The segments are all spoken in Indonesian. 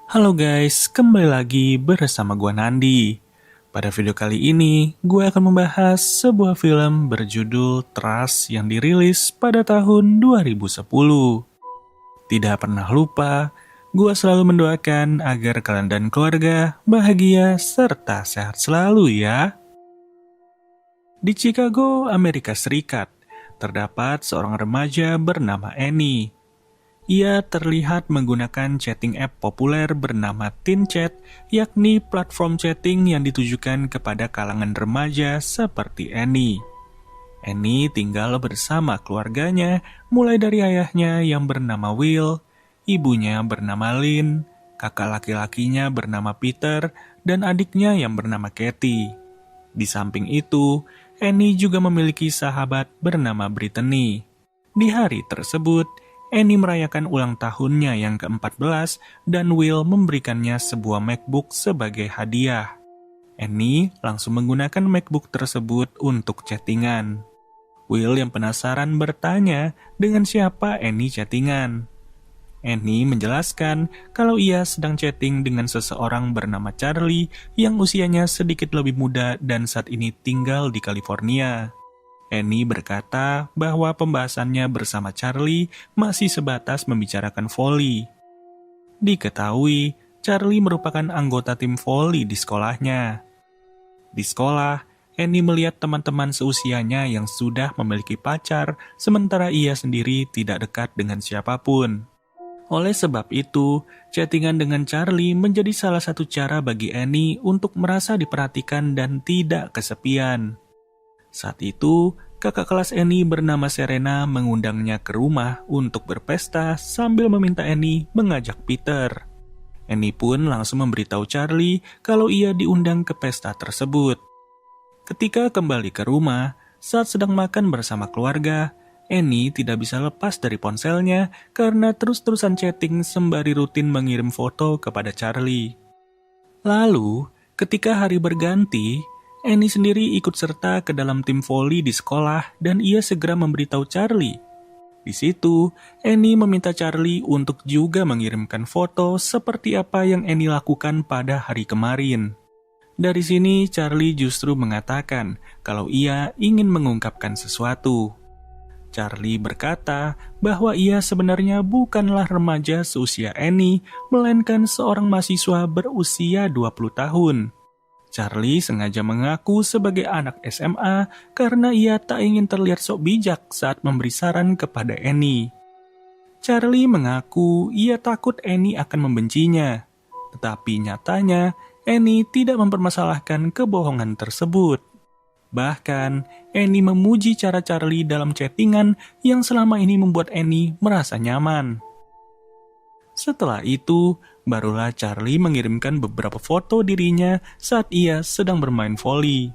Halo guys, kembali lagi bersama gua Nandi. Pada video kali ini, gue akan membahas sebuah film berjudul Trust yang dirilis pada tahun 2010. Tidak pernah lupa, gue selalu mendoakan agar kalian dan keluarga bahagia serta sehat selalu ya. Di Chicago, Amerika Serikat, terdapat seorang remaja bernama Annie. Ia terlihat menggunakan chatting app populer bernama TeenChat, yakni platform chatting yang ditujukan kepada kalangan remaja seperti Annie. Annie tinggal bersama keluarganya, mulai dari ayahnya yang bernama Will, ibunya bernama Lynn, kakak laki-lakinya bernama Peter, dan adiknya yang bernama Kathy. Di samping itu, Annie juga memiliki sahabat bernama Brittany. Di hari tersebut, Annie merayakan ulang tahunnya yang ke-14 dan Will memberikannya sebuah MacBook sebagai hadiah. Annie langsung menggunakan MacBook tersebut untuk chattingan. Will yang penasaran bertanya dengan siapa Annie chattingan. Annie menjelaskan kalau ia sedang chatting dengan seseorang bernama Charlie yang usianya sedikit lebih muda dan saat ini tinggal di California. Annie berkata bahwa pembahasannya bersama Charlie masih sebatas membicarakan voli. Diketahui, Charlie merupakan anggota tim voli di sekolahnya. Di sekolah, Annie melihat teman-teman seusianya yang sudah memiliki pacar, sementara ia sendiri tidak dekat dengan siapapun. Oleh sebab itu, chattingan dengan Charlie menjadi salah satu cara bagi Annie untuk merasa diperhatikan dan tidak kesepian. Saat itu, kakak kelas Annie bernama Serena mengundangnya ke rumah untuk berpesta sambil meminta Annie mengajak Peter. Annie pun langsung memberitahu Charlie kalau ia diundang ke pesta tersebut. Ketika kembali ke rumah, saat sedang makan bersama keluarga, Annie tidak bisa lepas dari ponselnya karena terus-terusan chatting sembari rutin mengirim foto kepada Charlie. Lalu, ketika hari berganti, Annie sendiri ikut serta ke dalam tim voli di sekolah dan ia segera memberitahu Charlie. Di situ, Annie meminta Charlie untuk juga mengirimkan foto seperti apa yang Annie lakukan pada hari kemarin. Dari sini, Charlie justru mengatakan kalau ia ingin mengungkapkan sesuatu. Charlie berkata bahwa ia sebenarnya bukanlah remaja seusia Annie, melainkan seorang mahasiswa berusia 20 tahun. Charlie sengaja mengaku sebagai anak SMA karena ia tak ingin terlihat sok bijak saat memberi saran kepada Annie. Charlie mengaku ia takut Annie akan membencinya, tetapi nyatanya Annie tidak mempermasalahkan kebohongan tersebut. Bahkan, Annie memuji cara Charlie dalam chattingan yang selama ini membuat Annie merasa nyaman. Setelah itu, barulah Charlie mengirimkan beberapa foto dirinya saat ia sedang bermain voli.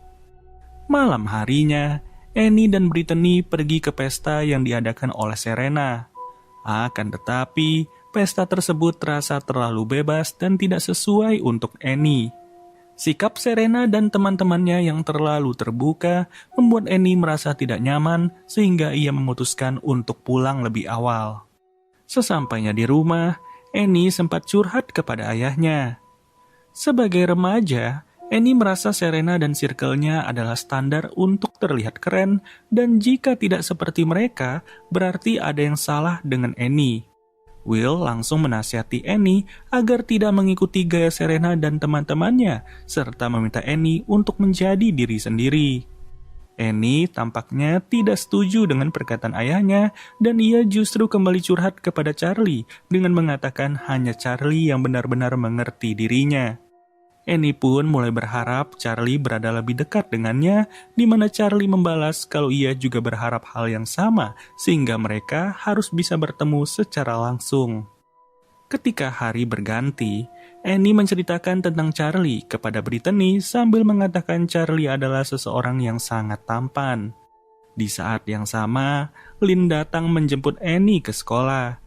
Malam harinya, Annie dan Brittany pergi ke pesta yang diadakan oleh Serena. Akan tetapi, pesta tersebut terasa terlalu bebas dan tidak sesuai untuk Annie. Sikap Serena dan teman-temannya yang terlalu terbuka membuat Annie merasa tidak nyaman sehingga ia memutuskan untuk pulang lebih awal. Sesampainya di rumah, Annie sempat curhat kepada ayahnya. Sebagai remaja, Annie merasa Serena dan circle-nya adalah standar untuk terlihat keren dan jika tidak seperti mereka, berarti ada yang salah dengan Annie. Will langsung menasihati Annie agar tidak mengikuti gaya Serena dan teman-temannya, serta meminta Annie untuk menjadi diri sendiri. Annie tampaknya tidak setuju dengan perkataan ayahnya dan ia justru kembali curhat kepada Charlie dengan mengatakan hanya Charlie yang benar-benar mengerti dirinya. Annie pun mulai berharap Charlie berada lebih dekat dengannya, di mana Charlie membalas kalau ia juga berharap hal yang sama sehingga mereka harus bisa bertemu secara langsung. Ketika hari berganti, Annie menceritakan tentang Charlie kepada Brittany sambil mengatakan Charlie adalah seseorang yang sangat tampan. Di saat yang sama, Lynn datang menjemput Annie ke sekolah.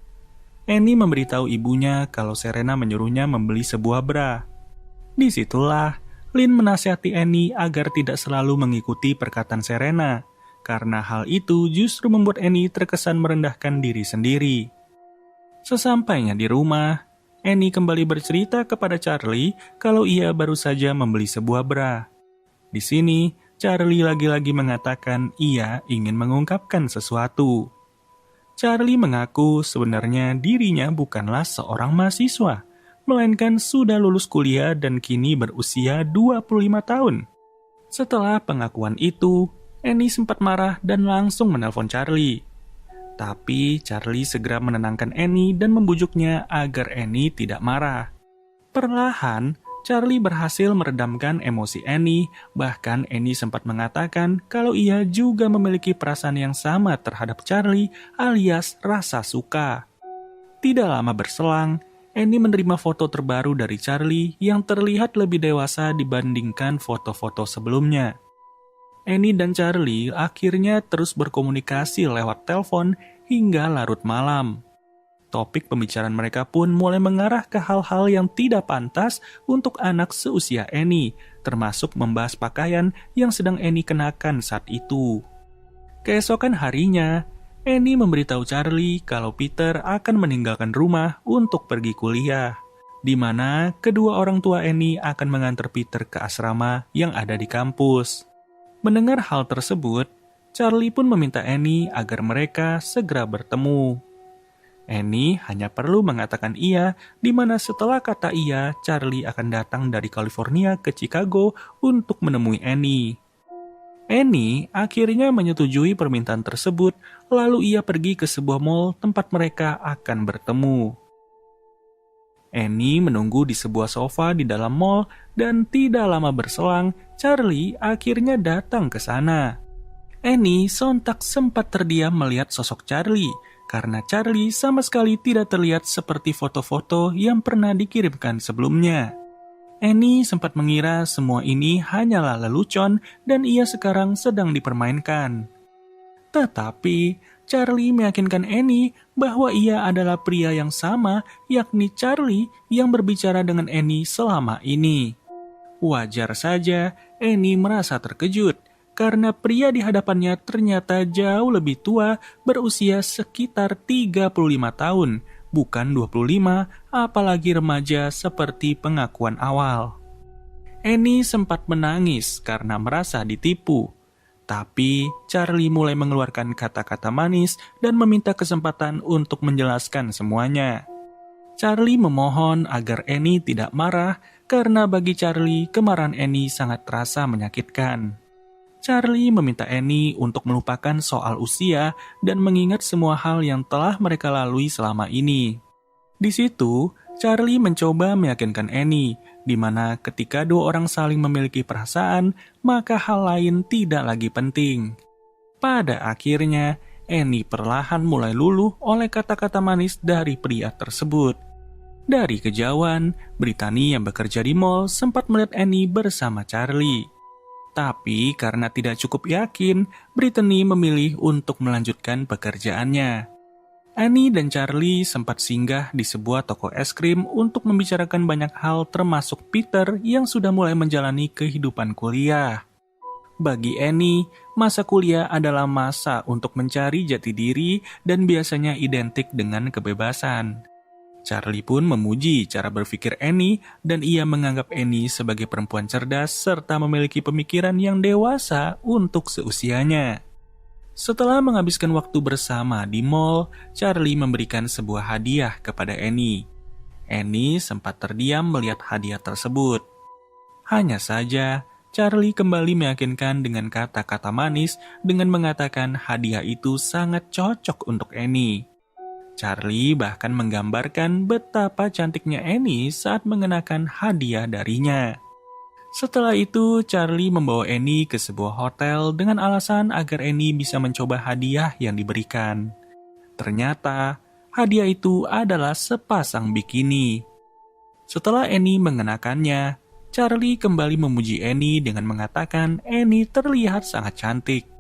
Annie memberitahu ibunya kalau Serena menyuruhnya membeli sebuah bra. Disitulah, Lynn menasihati Annie agar tidak selalu mengikuti perkataan Serena, karena hal itu justru membuat Annie terkesan merendahkan diri sendiri. Sesampainya di rumah, Annie kembali bercerita kepada Charlie kalau ia baru saja membeli sebuah bra. Di sini, Charlie lagi-lagi mengatakan ia ingin mengungkapkan sesuatu. Charlie mengaku sebenarnya dirinya bukanlah seorang mahasiswa, melainkan sudah lulus kuliah dan kini berusia 25 tahun. Setelah pengakuan itu, Annie sempat marah dan langsung menelpon Charlie. Tapi Charlie segera menenangkan Annie dan membujuknya agar Annie tidak marah. Perlahan, Charlie berhasil meredamkan emosi Annie, bahkan Annie sempat mengatakan kalau ia juga memiliki perasaan yang sama terhadap Charlie alias rasa suka. Tidak lama berselang, Annie menerima foto terbaru dari Charlie yang terlihat lebih dewasa dibandingkan foto-foto sebelumnya. Annie dan Charlie akhirnya terus berkomunikasi lewat telepon hingga larut malam. Topik pembicaraan mereka pun mulai mengarah ke hal-hal yang tidak pantas untuk anak seusia Annie, termasuk membahas pakaian yang sedang Annie kenakan saat itu. Keesokan harinya, Annie memberitahu Charlie kalau Peter akan meninggalkan rumah untuk pergi kuliah, di mana kedua orang tua Annie akan mengantar Peter ke asrama yang ada di kampus. Mendengar hal tersebut, Charlie pun meminta Annie agar mereka segera bertemu. Annie hanya perlu mengatakan iya, di mana setelah kata iya, Charlie akan datang dari California ke Chicago untuk menemui Annie. Annie akhirnya menyetujui permintaan tersebut, lalu ia pergi ke sebuah mall tempat mereka akan bertemu. Annie menunggu di sebuah sofa di dalam mall dan tidak lama berselang, Charlie akhirnya datang ke sana. Annie sontak sempat terdiam melihat sosok Charlie, karena Charlie sama sekali tidak terlihat seperti foto-foto yang pernah dikirimkan sebelumnya. Annie sempat mengira semua ini hanyalah lelucon dan ia sekarang sedang dipermainkan. Tetapi, Charlie meyakinkan Annie bahwa ia adalah pria yang sama, yakni Charlie yang berbicara dengan Annie selama ini. Wajar saja Annie merasa terkejut, karena pria di hadapannya ternyata jauh lebih tua, berusia sekitar 35 tahun, bukan 25, apalagi remaja seperti pengakuan awal. Annie sempat menangis karena merasa ditipu. Tapi Charlie mulai mengeluarkan kata-kata manis dan meminta kesempatan untuk menjelaskan semuanya. Charlie memohon agar Annie tidak marah karena bagi Charlie kemarahan Annie sangat terasa menyakitkan. Charlie meminta Annie untuk melupakan soal usia dan mengingat semua hal yang telah mereka lalui selama ini. Di situ, Charlie mencoba meyakinkan Annie, di mana ketika dua orang saling memiliki perasaan, maka hal lain tidak lagi penting. Pada akhirnya, Annie perlahan mulai luluh oleh kata-kata manis dari pria tersebut. Dari kejauhan, Brittany yang bekerja di mall sempat melihat Annie bersama Charlie. Tapi karena tidak cukup yakin, Brittany memilih untuk melanjutkan pekerjaannya. Annie dan Charlie sempat singgah di sebuah toko es krim untuk membicarakan banyak hal termasuk Peter yang sudah mulai menjalani kehidupan kuliah. Bagi Annie, masa kuliah adalah masa untuk mencari jati diri dan biasanya identik dengan kebebasan. Charlie pun memuji cara berpikir Annie dan ia menganggap Annie sebagai perempuan cerdas serta memiliki pemikiran yang dewasa untuk seusianya. Setelah menghabiskan waktu bersama di mall, Charlie memberikan sebuah hadiah kepada Annie. Annie sempat terdiam melihat hadiah tersebut. Hanya saja, Charlie kembali meyakinkan dengan kata-kata manis dengan mengatakan hadiah itu sangat cocok untuk Annie. Charlie bahkan menggambarkan betapa cantiknya Annie saat mengenakan hadiah darinya. Setelah itu, Charlie membawa Annie ke sebuah hotel dengan alasan agar Annie bisa mencoba hadiah yang diberikan. Ternyata, hadiah itu adalah sepasang bikini. Setelah Annie mengenakannya, Charlie kembali memuji Annie dengan mengatakan Annie terlihat sangat cantik.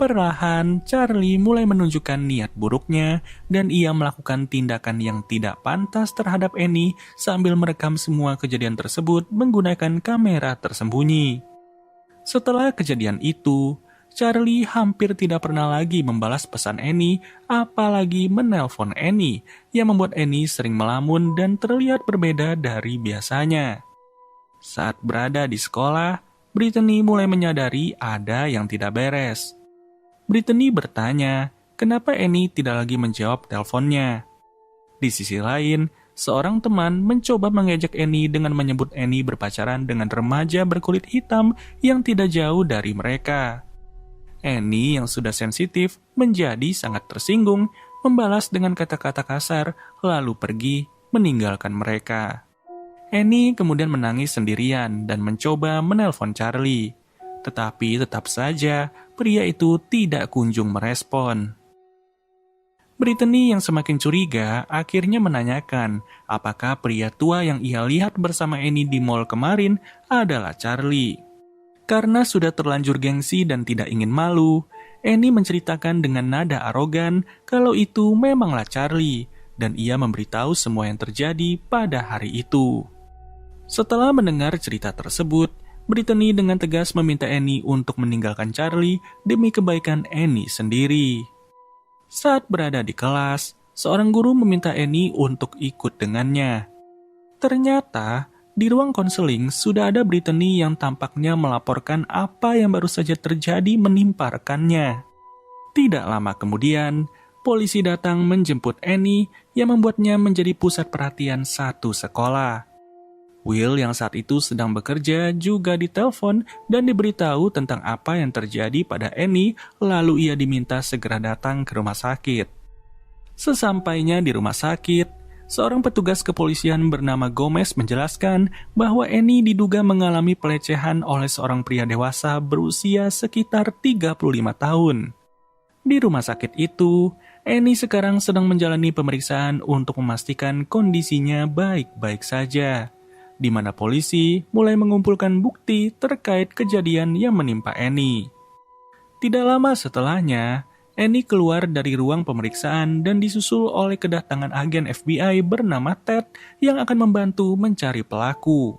Perlahan, Charlie mulai menunjukkan niat buruknya dan ia melakukan tindakan yang tidak pantas terhadap Annie sambil merekam semua kejadian tersebut menggunakan kamera tersembunyi. Setelah kejadian itu, Charlie hampir tidak pernah lagi membalas pesan Annie, apalagi menelpon Annie, yang membuat Annie sering melamun dan terlihat berbeda dari biasanya. Saat berada di sekolah, Brittany mulai menyadari ada yang tidak beres. Brittany bertanya, kenapa Annie tidak lagi menjawab teleponnya. Di sisi lain, seorang teman mencoba mengejek Annie dengan menyebut Annie berpacaran dengan remaja berkulit hitam yang tidak jauh dari mereka. Annie yang sudah sensitif menjadi sangat tersinggung, membalas dengan kata-kata kasar, lalu pergi meninggalkan mereka. Annie kemudian menangis sendirian dan mencoba menelpon Charlie. Tetapi tetap saja pria itu tidak kunjung merespon. Brittany yang semakin curiga akhirnya menanyakan apakah pria tua yang ia lihat bersama Annie di mall kemarin adalah Charlie. Karena sudah terlanjur gengsi dan tidak ingin malu, Annie menceritakan dengan nada arogan kalau itu memanglah Charlie, dan ia memberitahu semua yang terjadi pada hari itu. Setelah mendengar cerita tersebut, Brittany dengan tegas meminta Annie untuk meninggalkan Charlie demi kebaikan Annie sendiri. Saat berada di kelas, seorang guru meminta Annie untuk ikut dengannya. Ternyata, di ruang konseling sudah ada Brittany yang tampaknya melaporkan apa yang baru saja terjadi menimpa rekannya. Tidak lama kemudian, polisi datang menjemput Annie yang membuatnya menjadi pusat perhatian satu sekolah. Will yang saat itu sedang bekerja juga ditelepon dan diberitahu tentang apa yang terjadi pada Annie, lalu ia diminta segera datang ke rumah sakit. Sesampainya di rumah sakit, seorang petugas kepolisian bernama Gomez menjelaskan bahwa Annie diduga mengalami pelecehan oleh seorang pria dewasa berusia sekitar 35 tahun. Di rumah sakit itu, Annie sekarang sedang menjalani pemeriksaan untuk memastikan kondisinya baik-baik saja, di mana polisi mulai mengumpulkan bukti terkait kejadian yang menimpa Annie. Tidak lama setelahnya, Annie keluar dari ruang pemeriksaan dan disusul oleh kedatangan agen FBI bernama Ted yang akan membantu mencari pelaku.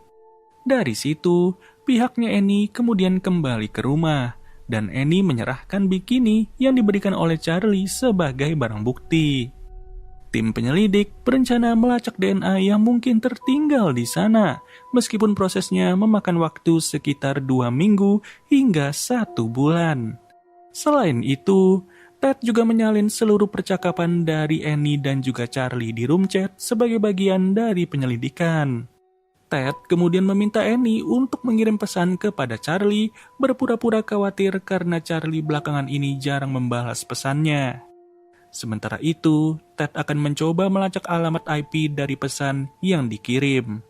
Dari situ, pihaknya Annie kemudian kembali ke rumah, dan Annie menyerahkan bikini yang diberikan oleh Charlie sebagai barang bukti. Tim penyelidik berencana melacak DNA yang mungkin tertinggal di sana, meskipun prosesnya memakan waktu sekitar 2 minggu hingga 1 bulan. Selain itu, Ted juga menyalin seluruh percakapan dari Annie dan juga Charlie di room chat sebagai bagian dari penyelidikan. Ted kemudian meminta Annie untuk mengirim pesan kepada Charlie, berpura-pura khawatir karena Charlie belakangan ini jarang membalas pesannya. Sementara itu, Ted akan mencoba melacak alamat IP dari pesan yang dikirim.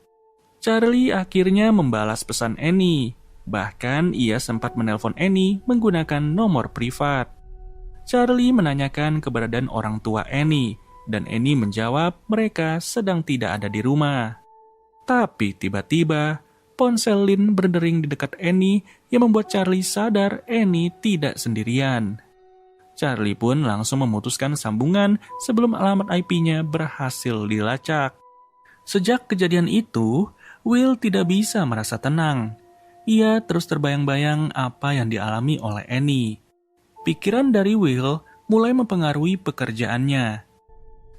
Charlie akhirnya membalas pesan Annie, bahkan ia sempat menelpon Annie menggunakan nomor privat. Charlie menanyakan keberadaan orang tua Annie, dan Annie menjawab mereka sedang tidak ada di rumah. Tapi tiba-tiba, ponsel Lynn berdering di dekat Annie yang membuat Charlie sadar Annie tidak sendirian. Charlie pun langsung memutuskan sambungan sebelum alamat IP-nya berhasil dilacak. Sejak kejadian itu, Will tidak bisa merasa tenang. Ia terus terbayang-bayang apa yang dialami oleh Annie. Pikiran dari Will mulai mempengaruhi pekerjaannya.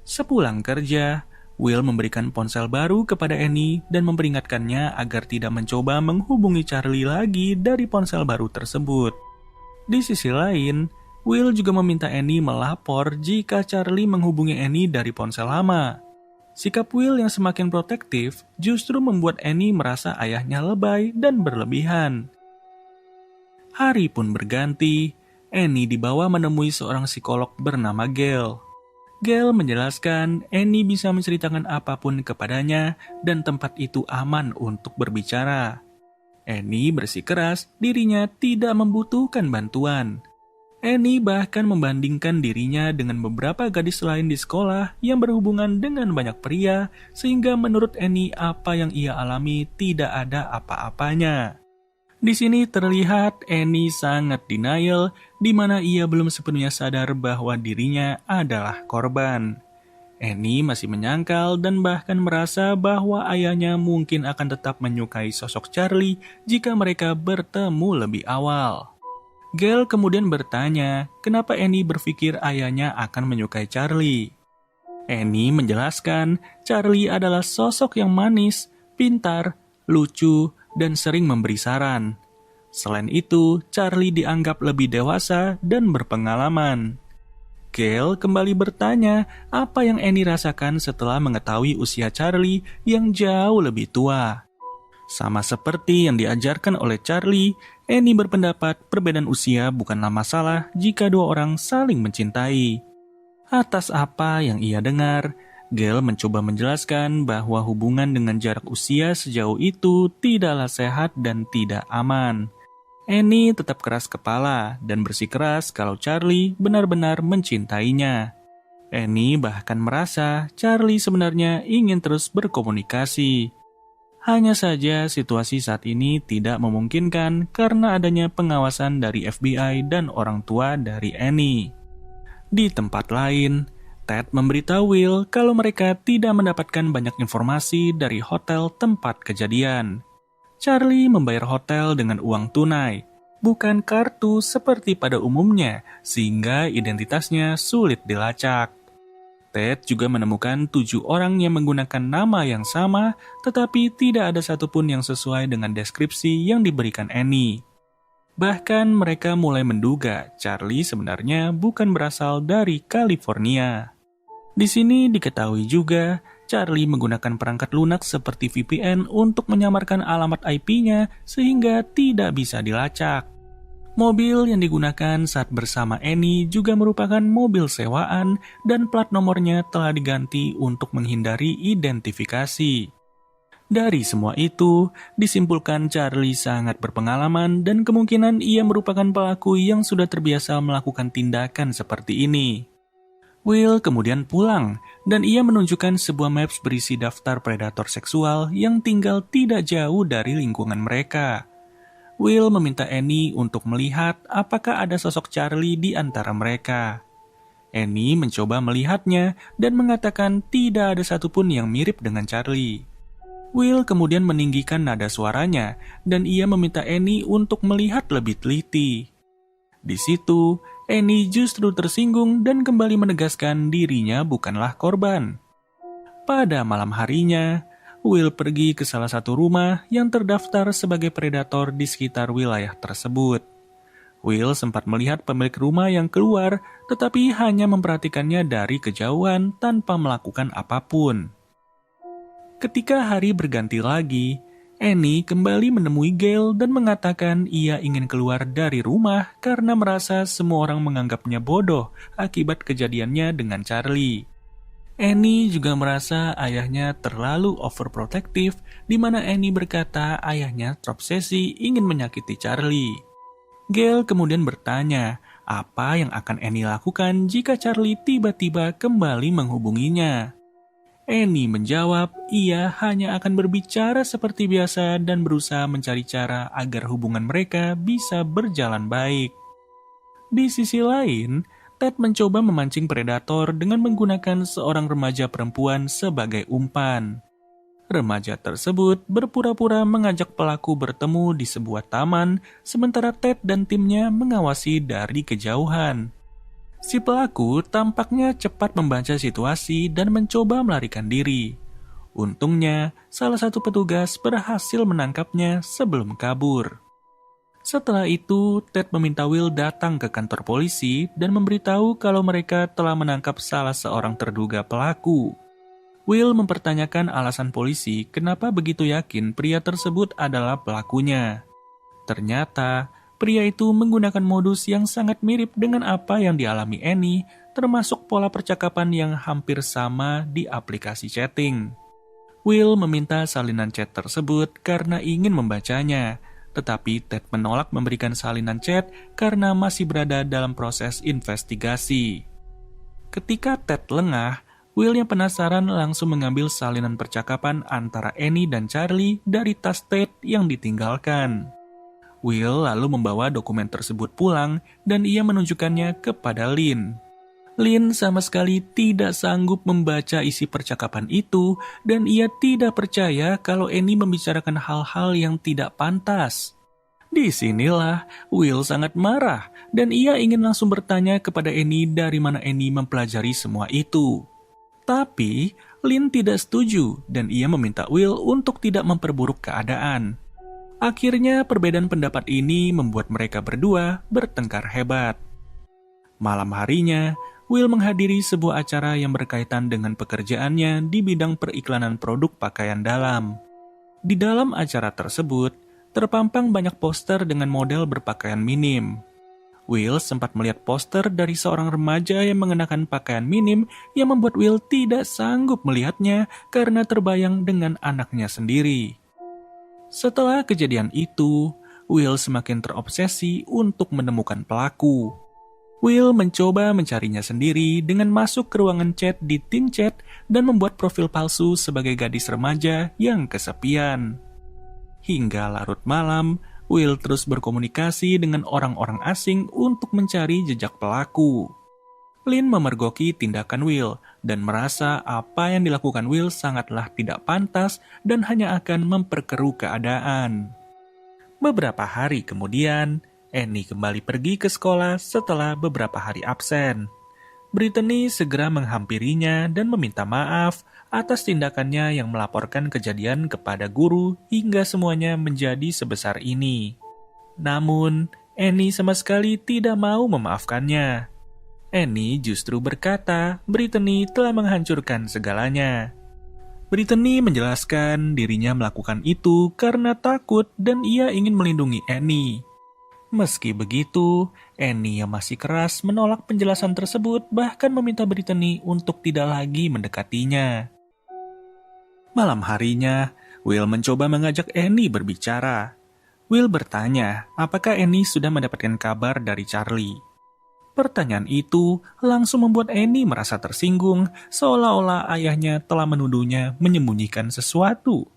Sepulang kerja, Will memberikan ponsel baru kepada Annie dan memperingatkannya agar tidak mencoba menghubungi Charlie lagi dari ponsel baru tersebut. Di sisi lain, Will juga meminta Annie melapor jika Charlie menghubungi Annie dari ponsel lama. Sikap Will yang semakin protektif justru membuat Annie merasa ayahnya lebay dan berlebihan. Hari pun berganti. Annie dibawa menemui seorang psikolog bernama Gail. Gail menjelaskan Annie bisa menceritakan apapun kepadanya dan tempat itu aman untuk berbicara. Annie bersikeras dirinya tidak membutuhkan bantuan. Annie bahkan membandingkan dirinya dengan beberapa gadis lain di sekolah yang berhubungan dengan banyak pria, sehingga menurut Annie apa yang ia alami tidak ada apa-apanya. Di sini terlihat Annie sangat denial, di mana ia belum sepenuhnya sadar bahwa dirinya adalah korban. Annie masih menyangkal dan bahkan merasa bahwa ayahnya mungkin akan tetap menyukai sosok Charlie jika mereka bertemu lebih awal. Gail kemudian bertanya kenapa Annie berpikir ayahnya akan menyukai Charlie. Annie menjelaskan Charlie adalah sosok yang manis, pintar, lucu, dan sering memberi saran. Selain itu, Charlie dianggap lebih dewasa dan berpengalaman. Gail kembali bertanya apa yang Annie rasakan setelah mengetahui usia Charlie yang jauh lebih tua. Sama seperti yang diajarkan oleh Charlie, Annie berpendapat perbedaan usia bukanlah masalah jika dua orang saling mencintai. Atas apa yang ia dengar, Gail mencoba menjelaskan bahwa hubungan dengan jarak usia sejauh itu tidaklah sehat dan tidak aman. Annie tetap keras kepala dan bersikeras kalau Charlie benar-benar mencintainya. Annie bahkan merasa Charlie sebenarnya ingin terus berkomunikasi. Hanya saja situasi saat ini tidak memungkinkan karena adanya pengawasan dari FBI dan orang tua dari Annie. Di tempat lain, Ted memberitahu Will kalau mereka tidak mendapatkan banyak informasi dari hotel tempat kejadian. Charlie membayar hotel dengan uang tunai, bukan kartu seperti pada umumnya, sehingga identitasnya sulit dilacak. Ted juga menemukan 7 orang yang menggunakan nama yang sama, tetapi tidak ada satupun yang sesuai dengan deskripsi yang diberikan Annie. Bahkan mereka mulai menduga Charlie sebenarnya bukan berasal dari California. Di sini diketahui juga, Charlie menggunakan perangkat lunak seperti VPN untuk menyamarkan alamat IP-nya sehingga tidak bisa dilacak. Mobil yang digunakan saat bersama Annie juga merupakan mobil sewaan dan plat nomornya telah diganti untuk menghindari identifikasi. Dari semua itu, disimpulkan Charlie sangat berpengalaman dan kemungkinan ia merupakan pelaku yang sudah terbiasa melakukan tindakan seperti ini. Will kemudian pulang dan ia menunjukkan sebuah maps berisi daftar predator seksual yang tinggal tidak jauh dari lingkungan mereka. Will meminta Annie untuk melihat apakah ada sosok Charlie di antara mereka. Annie mencoba melihatnya dan mengatakan tidak ada satupun yang mirip dengan Charlie. Will kemudian meninggikan nada suaranya dan ia meminta Annie untuk melihat lebih teliti. Di situ, Annie justru tersinggung dan kembali menegaskan dirinya bukanlah korban. Pada malam harinya, Will pergi ke salah satu rumah yang terdaftar sebagai predator di sekitar wilayah tersebut. Will sempat melihat pemilik rumah yang keluar, tetapi hanya memperhatikannya dari kejauhan tanpa melakukan apapun. Ketika hari berganti lagi, Annie kembali menemui Gail dan mengatakan ia ingin keluar dari rumah karena merasa semua orang menganggapnya bodoh akibat kejadiannya dengan Charlie. Annie juga merasa ayahnya terlalu overprotective, di mana Annie berkata ayahnya terobsesi ingin menyakiti Charlie. Gail kemudian bertanya apa yang akan Annie lakukan jika Charlie tiba-tiba kembali menghubunginya. Annie menjawab ia hanya akan berbicara seperti biasa dan berusaha mencari cara agar hubungan mereka bisa berjalan baik. Di sisi lain, Ted mencoba memancing predator dengan menggunakan seorang remaja perempuan sebagai umpan. Remaja tersebut berpura-pura mengajak pelaku bertemu di sebuah taman, sementara Ted dan timnya mengawasi dari kejauhan. Si pelaku tampaknya cepat membaca situasi dan mencoba melarikan diri. Untungnya, salah satu petugas berhasil menangkapnya sebelum kabur. Setelah itu, Ted meminta Will datang ke kantor polisi dan memberitahu kalau mereka telah menangkap salah seorang terduga pelaku. Will mempertanyakan alasan polisi kenapa begitu yakin pria tersebut adalah pelakunya. Ternyata, pria itu menggunakan modus yang sangat mirip dengan apa yang dialami Annie, termasuk pola percakapan yang hampir sama di aplikasi chatting. Will meminta salinan chat tersebut karena ingin membacanya, tetapi Ted menolak memberikan salinan chat karena masih berada dalam proses investigasi. Ketika Ted lengah, Will yang penasaran langsung mengambil salinan percakapan antara Annie dan Charlie dari tas Ted yang ditinggalkan. Will lalu membawa dokumen tersebut pulang dan ia menunjukkannya kepada Lynn. Lynn sama sekali tidak sanggup membaca isi percakapan itu dan ia tidak percaya kalau Annie membicarakan hal-hal yang tidak pantas. Disinilah Will sangat marah dan ia ingin langsung bertanya kepada Annie dari mana Annie mempelajari semua itu. Tapi Lin tidak setuju dan ia meminta Will untuk tidak memperburuk keadaan. Akhirnya perbedaan pendapat ini membuat mereka berdua bertengkar hebat. Malam harinya, Will menghadiri sebuah acara yang berkaitan dengan pekerjaannya di bidang periklanan produk pakaian dalam. Di dalam acara tersebut, terpampang banyak poster dengan model berpakaian minim. Will sempat melihat poster dari seorang remaja yang mengenakan pakaian minim yang membuat Will tidak sanggup melihatnya karena terbayang dengan anaknya sendiri. Setelah kejadian itu, Will semakin terobsesi untuk menemukan pelaku. Will mencoba mencarinya sendiri dengan masuk ke ruangan chat di tim chat dan membuat profil palsu sebagai gadis remaja yang kesepian. Hingga larut malam, Will terus berkomunikasi dengan orang-orang asing untuk mencari jejak pelaku. Lin memergoki tindakan Will dan merasa apa yang dilakukan Will sangatlah tidak pantas dan hanya akan memperkeruh keadaan. Beberapa hari kemudian, Annie kembali pergi ke sekolah setelah beberapa hari absen. Brittany segera menghampirinya dan meminta maaf atas tindakannya yang melaporkan kejadian kepada guru hingga semuanya menjadi sebesar ini. Namun, Annie sama sekali tidak mau memaafkannya. Annie justru berkata Brittany telah menghancurkan segalanya. Brittany menjelaskan dirinya melakukan itu karena takut dan ia ingin melindungi Annie. Meski begitu, Annie yang masih keras menolak penjelasan tersebut bahkan meminta Brittany untuk tidak lagi mendekatinya. Malam harinya, Will mencoba mengajak Annie berbicara. Will bertanya apakah Annie sudah mendapatkan kabar dari Charlie. Pertanyaan itu langsung membuat Annie merasa tersinggung, seolah-olah ayahnya telah menuduhnya menyembunyikan sesuatu.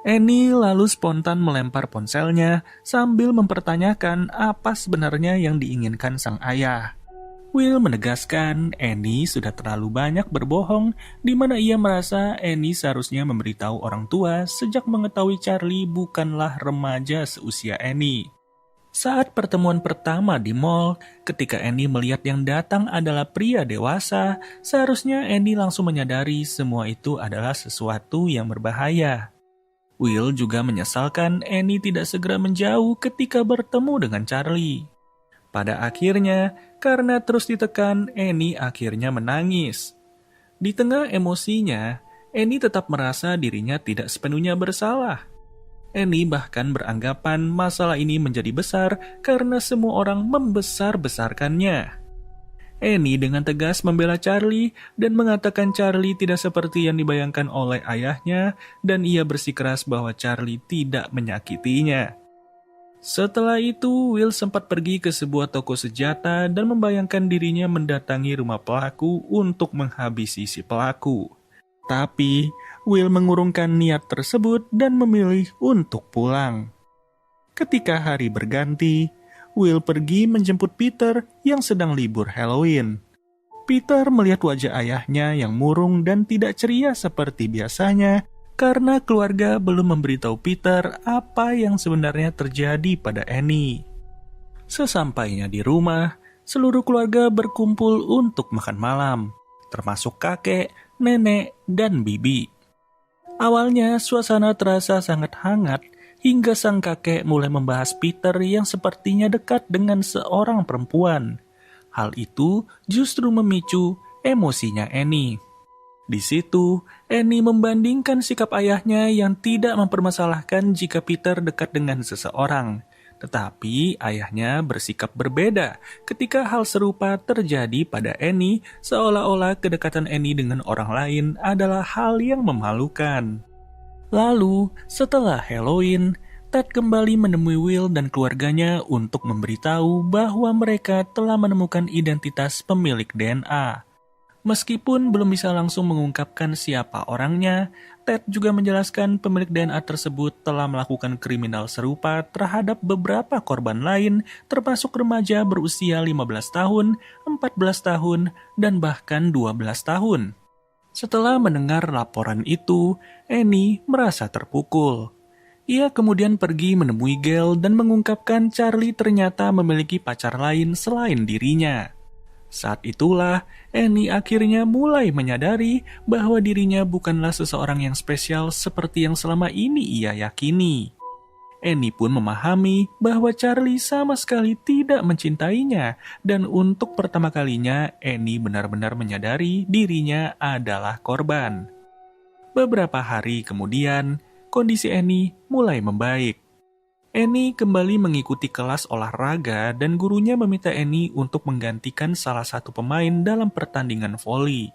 Annie lalu spontan melempar ponselnya sambil mempertanyakan apa sebenarnya yang diinginkan sang ayah. Will menegaskan Annie sudah terlalu banyak berbohong, di mana ia merasa Annie seharusnya memberitahu orang tua sejak mengetahui Charlie bukanlah remaja seusia Annie. Saat pertemuan pertama di mall, ketika Annie melihat yang datang adalah pria dewasa, seharusnya Annie langsung menyadari semua itu adalah sesuatu yang berbahaya. Will juga menyesalkan Annie tidak segera menjauh ketika bertemu dengan Charlie. Pada akhirnya, karena terus ditekan, Annie akhirnya menangis. Di tengah emosinya, Annie tetap merasa dirinya tidak sepenuhnya bersalah. Annie bahkan beranggapan masalah ini menjadi besar karena semua orang membesar-besarkannya. Annie dengan tegas membela Charlie dan mengatakan Charlie tidak seperti yang dibayangkan oleh ayahnya dan ia bersikeras bahwa Charlie tidak menyakitinya. Setelah itu, Will sempat pergi ke sebuah toko senjata dan membayangkan dirinya mendatangi rumah pelaku untuk menghabisi si pelaku. Tapi, Will mengurungkan niat tersebut dan memilih untuk pulang. Ketika hari berganti, Will pergi menjemput Peter yang sedang libur Halloween. Peter melihat wajah ayahnya yang murung dan tidak ceria seperti biasanya karena keluarga belum memberitahu Peter apa yang sebenarnya terjadi pada Annie. Sesampainya di rumah, seluruh keluarga berkumpul untuk makan malam, termasuk kakek, nenek, dan bibi. Awalnya suasana terasa sangat hangat hingga sang kakek mulai membahas Peter yang sepertinya dekat dengan seorang perempuan. Hal itu justru memicu emosinya Annie. Di situ, Annie membandingkan sikap ayahnya yang tidak mempermasalahkan jika Peter dekat dengan seseorang. Tetapi ayahnya bersikap berbeda ketika hal serupa terjadi pada Annie, seolah-olah kedekatan Annie dengan orang lain adalah hal yang memalukan. Lalu, setelah Halloween, Ted kembali menemui Will dan keluarganya untuk memberitahu bahwa mereka telah menemukan identitas pemilik DNA. Meskipun belum bisa langsung mengungkapkan siapa orangnya, Ted juga menjelaskan pemilik DNA tersebut telah melakukan kriminal serupa terhadap beberapa korban lain, termasuk remaja berusia 15 tahun, 14 tahun, dan bahkan 12 tahun. Setelah mendengar laporan itu, Annie merasa terpukul. Ia kemudian pergi menemui Gail dan mengungkapkan Charlie ternyata memiliki pacar lain selain dirinya. Saat itulah, Annie akhirnya mulai menyadari bahwa dirinya bukanlah seseorang yang spesial seperti yang selama ini ia yakini. Annie pun memahami bahwa Charlie sama sekali tidak mencintainya, dan untuk pertama kalinya Annie benar-benar menyadari dirinya adalah korban. Beberapa hari kemudian, kondisi Annie mulai membaik. Annie kembali mengikuti kelas olahraga dan gurunya meminta Annie untuk menggantikan salah satu pemain dalam pertandingan voli.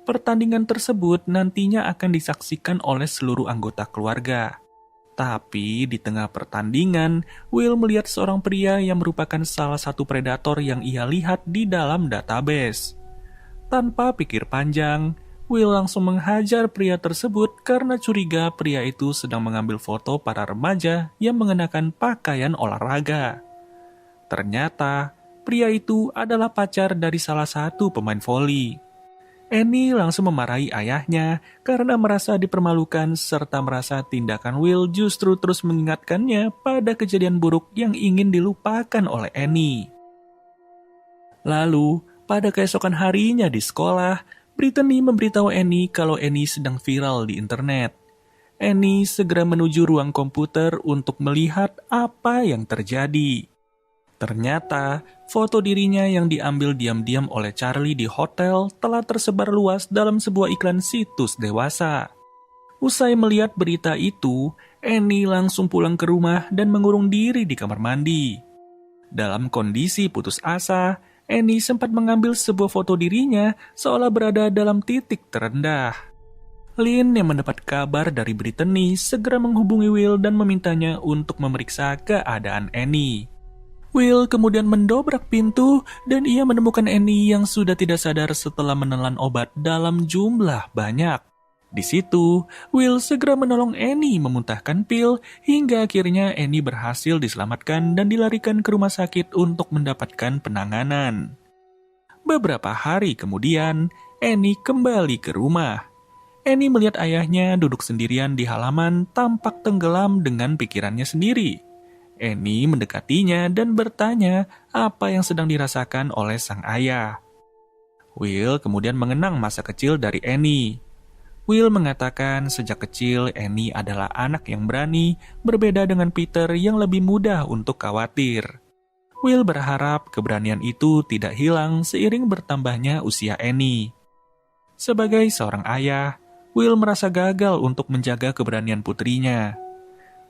Pertandingan tersebut nantinya akan disaksikan oleh seluruh anggota keluarga. Tapi di tengah pertandingan, Will melihat seorang pria yang merupakan salah satu predator yang ia lihat di dalam database. Tanpa pikir panjang, Will langsung menghajar pria tersebut karena curiga pria itu sedang mengambil foto para remaja yang mengenakan pakaian olahraga. Ternyata, pria itu adalah pacar dari salah satu pemain voli. Annie langsung memarahi ayahnya karena merasa dipermalukan serta merasa tindakan Will justru terus mengingatkannya pada kejadian buruk yang ingin dilupakan oleh Annie. Lalu, pada keesokan harinya di sekolah, Brittany memberitahu Annie kalau Annie sedang viral di internet. Annie segera menuju ruang komputer untuk melihat apa yang terjadi. Ternyata, foto dirinya yang diambil diam-diam oleh Charlie di hotel telah tersebar luas dalam sebuah iklan situs dewasa. Usai melihat berita itu, Annie langsung pulang ke rumah dan mengurung diri di kamar mandi. Dalam kondisi putus asa, Annie sempat mengambil sebuah foto dirinya seolah berada dalam titik terendah. Lynn yang mendapat kabar dari Brittany segera menghubungi Will dan memintanya untuk memeriksa keadaan Annie. Will kemudian mendobrak pintu dan ia menemukan Annie yang sudah tidak sadar setelah menelan obat dalam jumlah banyak. Di situ, Will segera menolong Annie memuntahkan pil hingga akhirnya Annie berhasil diselamatkan dan dilarikan ke rumah sakit untuk mendapatkan penanganan. Beberapa hari kemudian, Annie kembali ke rumah. Annie melihat ayahnya duduk sendirian di halaman tampak tenggelam dengan pikirannya sendiri. Annie mendekatinya dan bertanya apa yang sedang dirasakan oleh sang ayah. Will kemudian mengenang masa kecil dari Annie. Will mengatakan sejak kecil Annie adalah anak yang berani, berbeda dengan Peter yang lebih mudah untuk khawatir. Will berharap keberanian itu tidak hilang seiring bertambahnya usia Annie. Sebagai seorang ayah, Will merasa gagal untuk menjaga keberanian putrinya.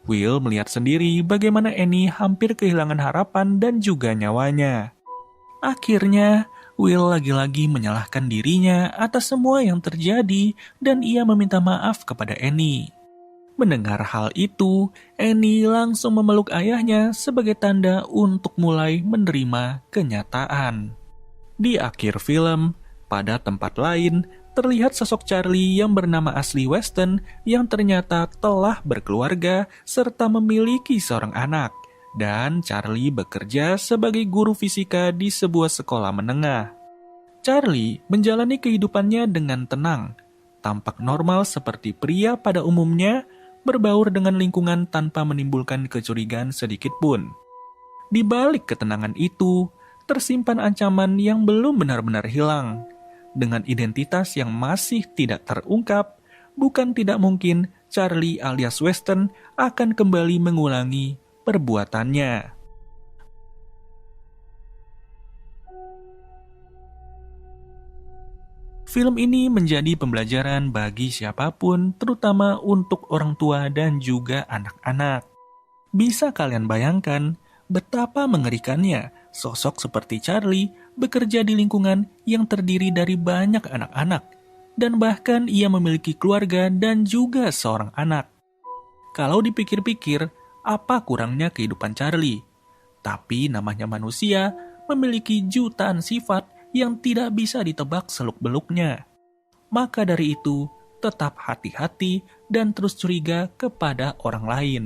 Will melihat sendiri bagaimana Annie hampir kehilangan harapan dan juga nyawanya. Akhirnya, Will lagi-lagi menyalahkan dirinya atas semua yang terjadi dan ia meminta maaf kepada Annie. Mendengar hal itu, Annie langsung memeluk ayahnya sebagai tanda untuk mulai menerima kenyataan. Di akhir film, pada tempat lain, terlihat sosok Charlie yang bernama asli Weston yang ternyata telah berkeluarga serta memiliki seorang anak. Dan Charlie bekerja sebagai guru fisika di sebuah sekolah menengah. Charlie menjalani kehidupannya dengan tenang, tampak normal seperti pria pada umumnya, berbaur dengan lingkungan tanpa menimbulkan kecurigaan sedikit pun. Di balik ketenangan itu, tersimpan ancaman yang belum benar-benar hilang. Dengan identitas yang masih tidak terungkap, bukan tidak mungkin Charlie alias Weston akan kembali mengulangi perbuatannya. Film ini menjadi pembelajaran bagi siapapun, terutama untuk orang tua dan juga anak-anak. Bisa kalian bayangkan betapa mengerikannya sosok seperti Charlie bekerja di lingkungan yang terdiri dari banyak anak-anak, dan bahkan ia memiliki keluarga dan juga seorang anak. Kalau dipikir-pikir, apa kurangnya kehidupan Charlie? Tapi namanya manusia memiliki jutaan sifat yang tidak bisa ditebak seluk-beluknya. Maka dari itu, tetap hati-hati dan terus curiga kepada orang lain.